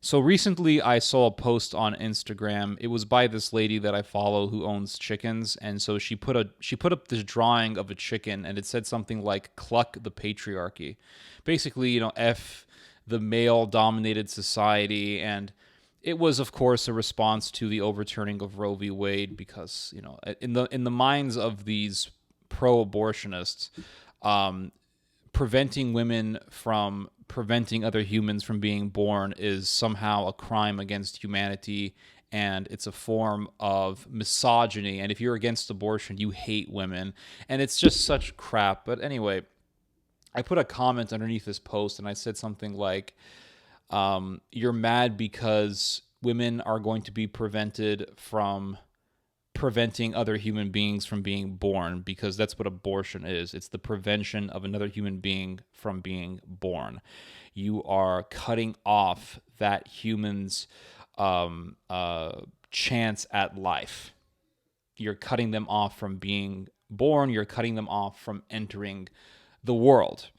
So recently I saw a post on Instagram. It was by this lady that I follow who owns chickens, and so she put up this drawing of a chicken, and it said something like "cluck the patriarchy." Basically, F the male dominated society. And it was, of course, a response to the overturning of Roe v. Wade, because, in the minds of these pro-abortionists, um, preventing women from preventing other humans from being born is somehow a crime against humanity, and it's a form of misogyny. And if you're against abortion, you hate women. And it's just such crap. But anyway, I put a comment underneath this post, and I said something like, you're mad because women are going to be prevented from preventing other human beings from being born, because that's what abortion is. It's the prevention of another human being from being born. You are cutting off that human's chance at life. You're cutting them off from being born. You're cutting them off from entering the world.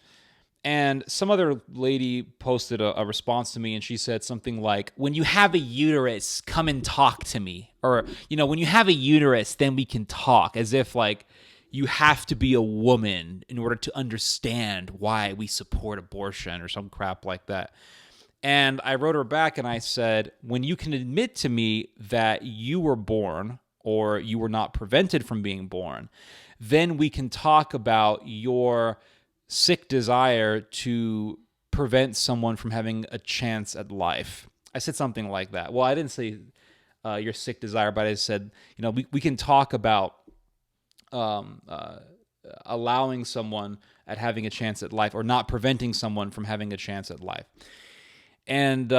And some other lady posted a response to me, and she said something like, "When you have a uterus, come and talk to me." Or, "When you have a uterus, then we can talk," as if like you have to be a woman in order to understand why we support abortion or some crap like that. And I wrote her back and I said, "When you can admit to me that you were born or you were not prevented from being born, then we can talk about your sick desire to prevent someone from having a chance at life." I said something like that. Well, I didn't say your sick desire, but I said, we can talk about um, uh, allowing someone at having a chance at life, or not preventing someone from having a chance at life. And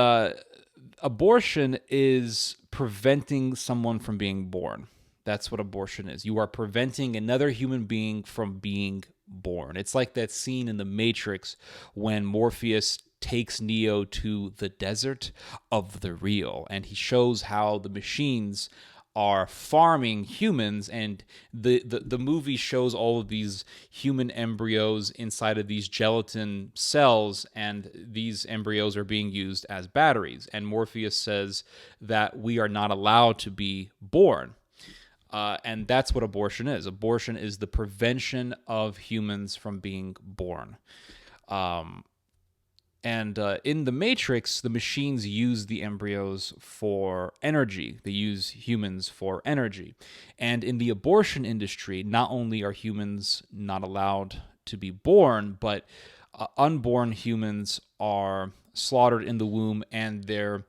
abortion is preventing someone from being born. That's what abortion is. You are preventing another human being from being born. It's like that scene in The Matrix when Morpheus takes Neo to the desert of the real, and he shows how the machines are farming humans. And the movie shows all of these human embryos inside of these gelatin cells, and these embryos are being used as batteries. And Morpheus says that we are not allowed to be born. And that's what abortion is. Abortion is the prevention of humans from being born. And in the Matrix, the machines use the embryos for energy. They use humans for energy. And in the abortion industry, not only are humans not allowed to be born, but unborn humans are slaughtered in the womb, and their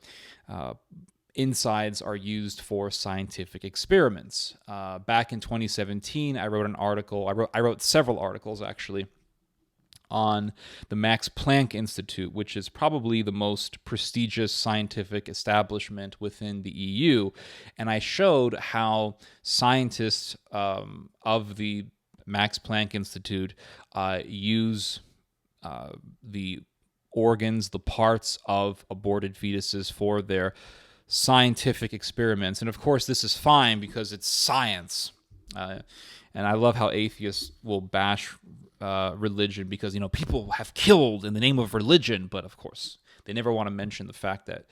insides are used for scientific experiments. Back in 2017, I wrote an article. I wrote several articles, actually, on the Max Planck Institute, which is probably the most prestigious scientific establishment within the EU. And I showed how scientists of the Max Planck Institute use the organs, the parts of aborted fetuses for their scientific experiments. And of course, this is fine because it's science. And I love how atheists will bash religion because, people have killed in the name of religion. But of course, they never want to mention the fact that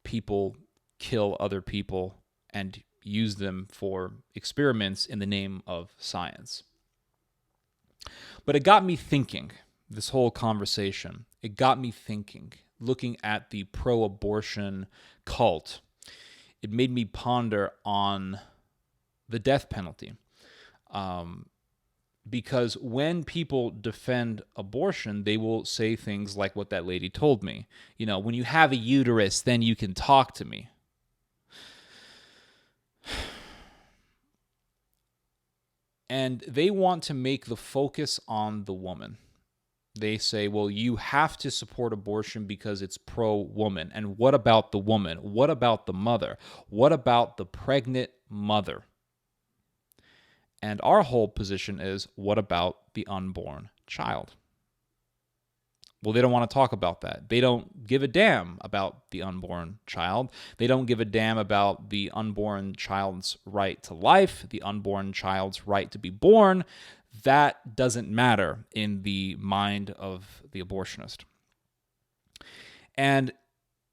people kill other people and use them for experiments in the name of science. But it got me thinking, this whole conversation, it got me thinking, looking at the pro-abortion cult. It made me ponder on the death penalty. Because when people defend abortion, they will say things like what that lady told me. When you have a uterus, then you can talk to me. And they want to make the focus on the woman. They say, well, you have to support abortion because it's pro-woman. And what about the woman? What about the mother? What about the pregnant mother? And our whole position is, what about the unborn child? Well, they don't want to talk about that. They don't give a damn about the unborn child. They don't give a damn about the unborn child's right to life, the unborn child's right to be born. That doesn't matter in the mind of the abortionist. And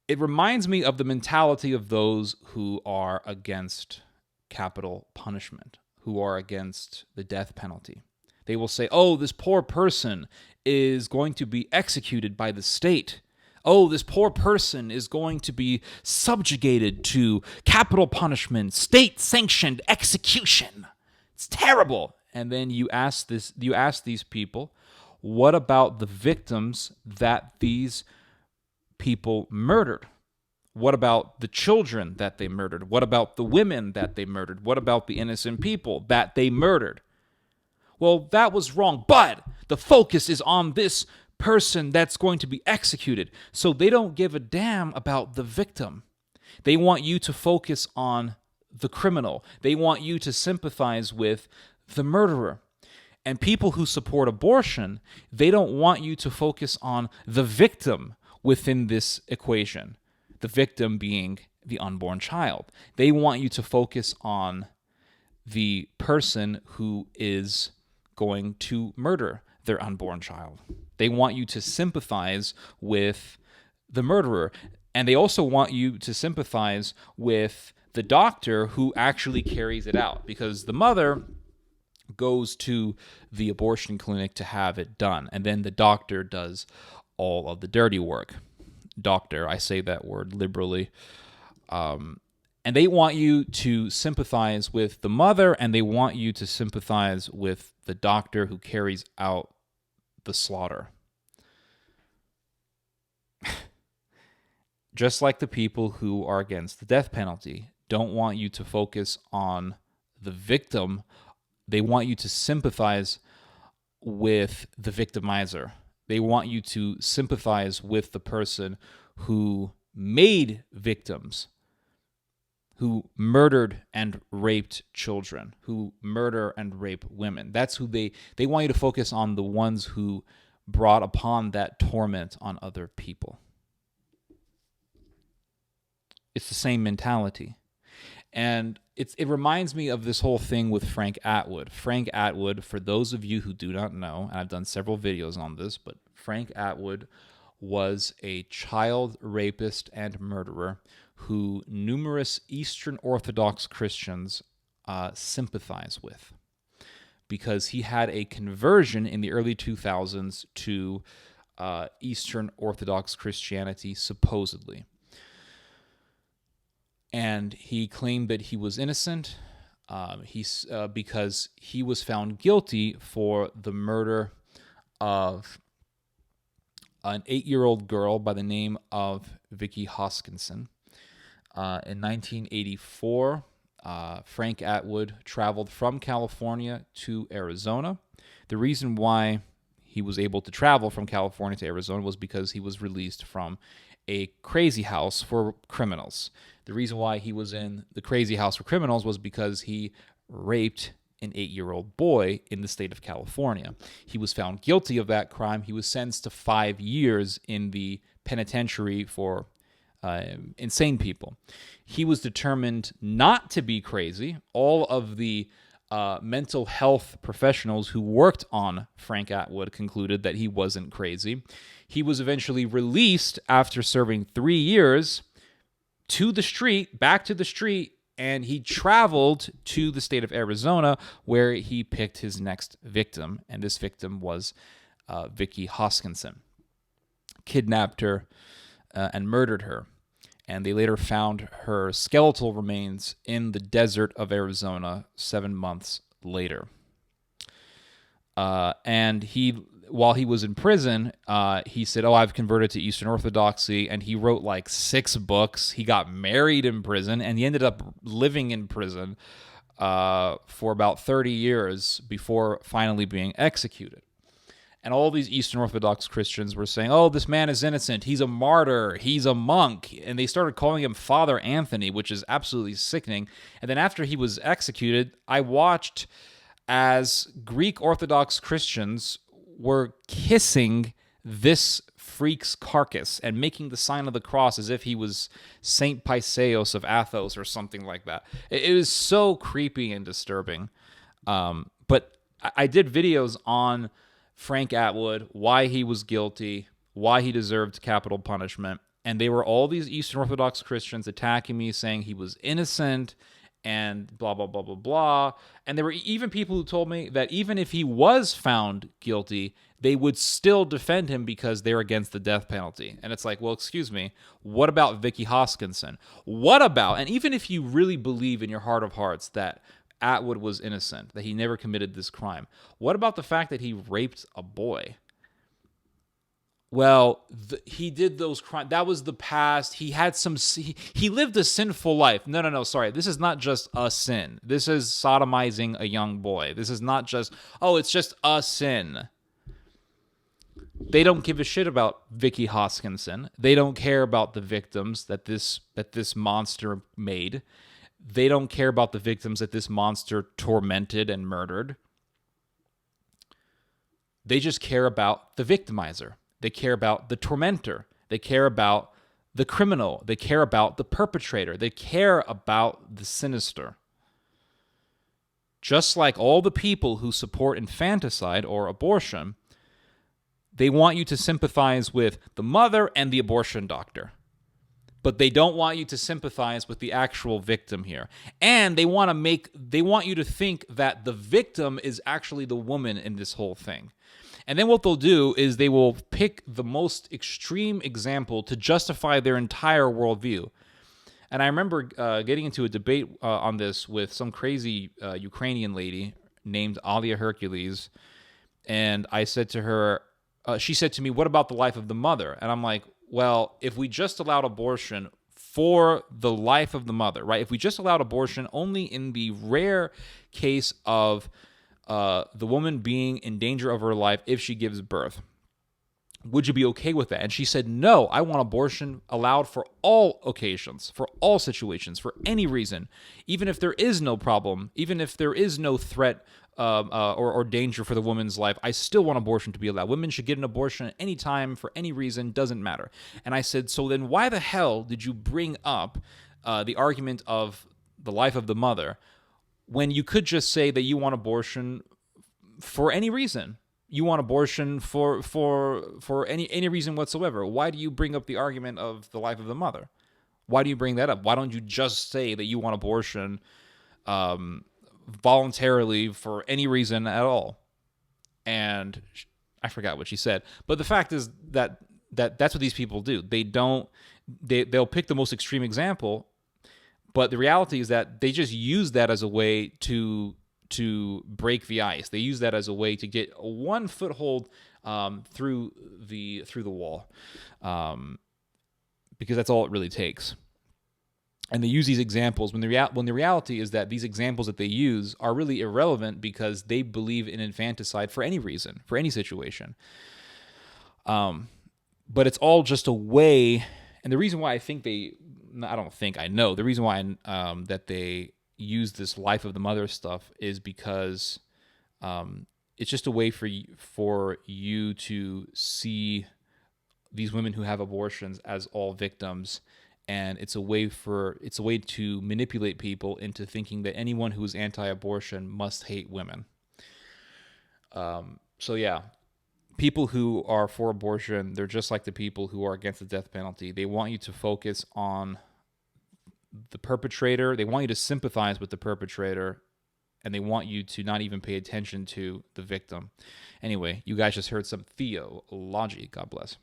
It reminds me of the mentality of those who are against capital punishment, who are against the death penalty. They will say, oh, this poor person is going to be executed by the state. Oh, this poor person is going to be subjugated to capital punishment, state-sanctioned execution. It's terrible. And then you ask these people, what about the victims that these people murdered? What about the children that they murdered? What about the women that they murdered? What about the innocent people that they murdered? Well, that was wrong, but the focus is on this person that's going to be executed. So they don't give a damn about the victim. They want you to focus on the criminal. They want you to sympathize with the murderer. And people who support abortion, they don't want you to focus on the victim within this equation, the victim being the unborn child. They want you to focus on the person who is going to murder their unborn child. They want you to sympathize with the murderer. And they also want you to sympathize with the doctor who actually carries it out, because the mother goes to the abortion clinic to have it done, and then the doctor does all of the dirty work. Doctor, I say that word liberally. And they want you to sympathize with the mother, and they want you to sympathize with the doctor who carries out the slaughter. Just like the people who are against the death penalty don't want you to focus on the victim, they want you to sympathize with the victimizer. They want you to sympathize with the person who made victims, who murdered and raped children, who murder and rape women. That's who they want you to focus on, the ones who brought upon that torment on other people. It's the same mentality. And it reminds me of this whole thing with Frank Atwood. Frank Atwood, for those of you who do not know, and I've done several videos on this, but Frank Atwood was a child rapist and murderer who numerous Eastern Orthodox Christians sympathize with, because he had a conversion in the early 2000s to Eastern Orthodox Christianity, supposedly. And he claimed that he was innocent because he was found guilty for the murder of an 8-year-old girl by the name of Vicky Hoskinson. In 1984, Frank Atwood traveled from California to Arizona. The reason why he was able to travel from California to Arizona was because he was released from a crazy house for criminals. The reason why he was in the crazy house for criminals was because he raped an 8-year-old boy in the state of California. He was found guilty of that crime. He was sentenced to 5 years in the penitentiary for insane people. He was determined not to be crazy. All of the mental health professionals who worked on Frank Atwood concluded that he wasn't crazy. He was eventually released after serving 3 years back to the street, and he traveled to the state of Arizona, where he picked his next victim, and this victim was Vicky Hoskinson. Kidnapped her and murdered her, and they later found her skeletal remains in the desert of Arizona 7 months later. And while he was in prison, he said, I've converted to Eastern Orthodoxy, and he wrote like 6 books. He got married in prison, and he ended up living in prison for about 30 years before finally being executed. And all these Eastern Orthodox Christians were saying, this man is innocent. He's a martyr. He's a monk. And they started calling him Father Anthony, which is absolutely sickening. And then after he was executed, I watched as Greek Orthodox Christians were kissing this freak's carcass and making the sign of the cross as if he was Saint Paiseos of Athos or something like that. It was so creepy and disturbing. But I did videos on Frank Atwood, why he was guilty, why he deserved capital punishment, And they were all these Eastern Orthodox Christians attacking me, saying he was innocent and blah, blah, blah, blah, blah. And there were even people who told me that even if he was found guilty, they would still defend him because they're against the death penalty. And it's like, well, excuse me, what about Vicky Hoskinson? What about, and even if you really believe in your heart of hearts that Atwood was innocent, that he never committed this crime, what about the fact that he raped a boy? Well, he did those crimes. That was the past. He had some. He lived a sinful life. No. Sorry, this is not just a sin. This is sodomizing a young boy. This is not just. Oh, it's just a sin. They don't give a shit about Vicky Hoskinson. They don't care about the victims that this monster made. They don't care about the victims that this monster tormented and murdered. They just care about the victimizer. They care about the tormentor. They care about the criminal. They care about the perpetrator. They care about the sinister. Just like all the people who support infanticide or abortion, they want you to sympathize with the mother and the abortion doctor. But they don't want you to sympathize with the actual victim here. And they want you to think that the victim is actually the woman in this whole thing. And then what they'll do is they will pick the most extreme example to justify their entire worldview. And I remember getting into a debate on this with some crazy Ukrainian lady named Alia Hercules. And I said to her, she said to me, what about the life of the mother? And I'm like, well, if we just allowed abortion for the life of the mother, right? If we just allowed abortion only in the rare case of the woman being in danger of her life if she gives birth, would you be okay with that? And she said, no, I want abortion allowed for all occasions, for all situations, for any reason, even if there is no problem, even if there is no threat or danger for the woman's life, I still want abortion to be allowed. Women should get an abortion at any time, for any reason, doesn't matter. And I said, so then why the hell did you bring up the argument of the life of the mother when you could just say that you want abortion for any reason? You want abortion for any reason whatsoever. Why do you bring up the argument of the life of the mother? Why do you bring that up? Why don't you just say that you want abortion voluntarily for any reason at all? And I forgot what she said. But the fact is that that's what these people do. They'll pick the most extreme example, but the reality is that they just use that as a way to break the ice. They use that as a way to get one foothold through the wall, because that's all it really takes. And they use these examples when the reality is that these examples that they use are really irrelevant because they believe in infanticide for any reason, for any situation. But it's all just a way, and the reason why I know the reason why that they use this life of the mother stuff is because it's just a way for you to see these women who have abortions as all victims, and it's a way to manipulate people into thinking that anyone who is anti-abortion must hate women. So yeah, people who are for abortion, they're just like the people who are against the death penalty. They want you to focus on the perpetrator. They want you to sympathize with the perpetrator, and they want you to not even pay attention to the victim. Anyway, you guys just heard some theology. God bless.